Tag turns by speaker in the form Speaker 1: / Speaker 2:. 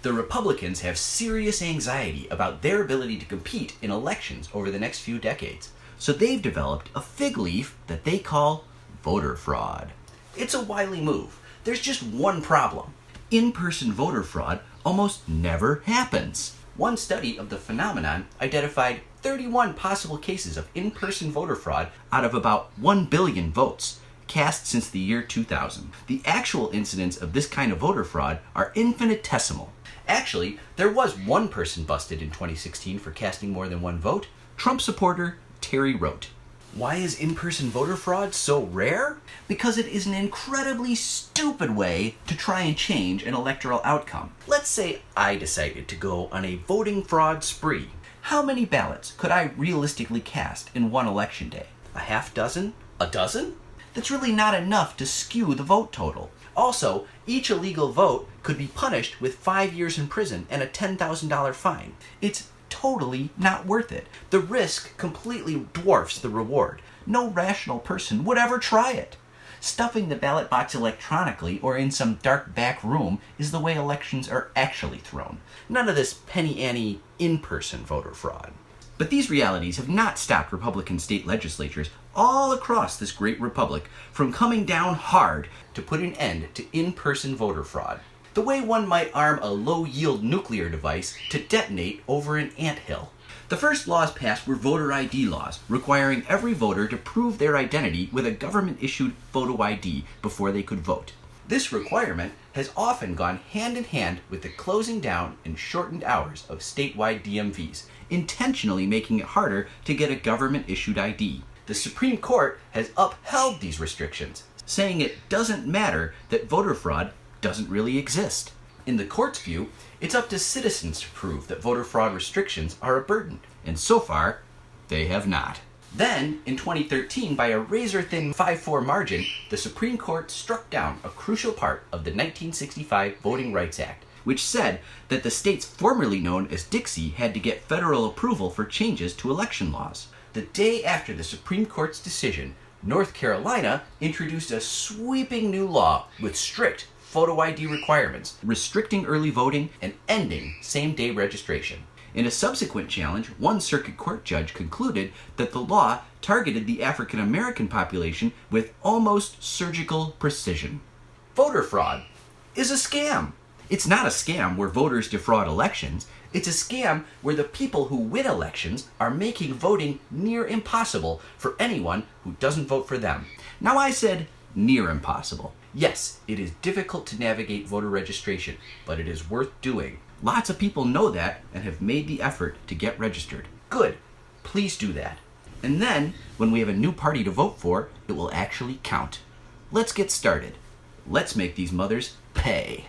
Speaker 1: The Republicans have serious anxiety about their ability to compete in elections over the next few decades, so they've developed a fig leaf that they call voter fraud. It's a wily move. There's just one problem. In-person voter fraud almost never happens. One study of the phenomenon identified 31 possible cases of in-person voter fraud out of about 1 billion votes cast since the year 2000. The actual incidents of this kind of voter fraud are infinitesimal. Actually, there was one person busted in 2016 for casting more than one vote: Trump supporter Terry Rote. Why is in-person voter fraud so rare? Because it is an incredibly stupid way to try and change an electoral outcome. Let's say I decided to go on a voting fraud spree. How many ballots could I realistically cast in one election day? A half dozen? A dozen? That's really not enough to skew the vote total. Also, each illegal vote could be punished with 5 years in prison and a $10,000 fine. It's totally not worth it. The risk completely dwarfs the reward. No rational person would ever try it. Stuffing the ballot box electronically or in some dark back room is the way elections are actually thrown. None of this penny ante in-person voter fraud. But these realities have not stopped Republican state legislatures all across this great republic from coming down hard to put an end to in-person voter fraud. The way one might arm a low-yield nuclear device to detonate over an anthill. The first laws passed were voter ID laws, requiring every voter to prove their identity with a government-issued photo ID before they could vote. This requirement has often gone hand in hand with the closing down and shortened hours of statewide DMVs, intentionally making it harder to get a government-issued ID. The Supreme Court has upheld these restrictions, saying it doesn't matter that voter fraud doesn't really exist. In the court's view, it's up to citizens to prove that voter fraud restrictions are a burden, and so far, they have not. Then, in 2013, by a razor-thin 5-4 margin, the Supreme Court struck down a crucial part of the 1965 Voting Rights Act, which said that the states formerly known as Dixie had to get federal approval for changes to election laws. The day after the Supreme Court's decision, North Carolina introduced a sweeping new law with strict photo ID requirements, restricting early voting and ending same-day registration. In a subsequent challenge, one circuit court judge concluded that the law targeted the African American population with almost surgical precision. Voter fraud is a scam. It's not a scam where voters defraud elections. It's a scam where the people who win elections are making voting near impossible for anyone who doesn't vote for them. Now, I said near impossible. Yes, it is difficult to navigate voter registration, but it is worth doing. Lots of people know that and have made the effort to get registered. Good. Please do that. And then, when we have a new party to vote for, it will actually count. Let's get started. Let's make these mothers pay.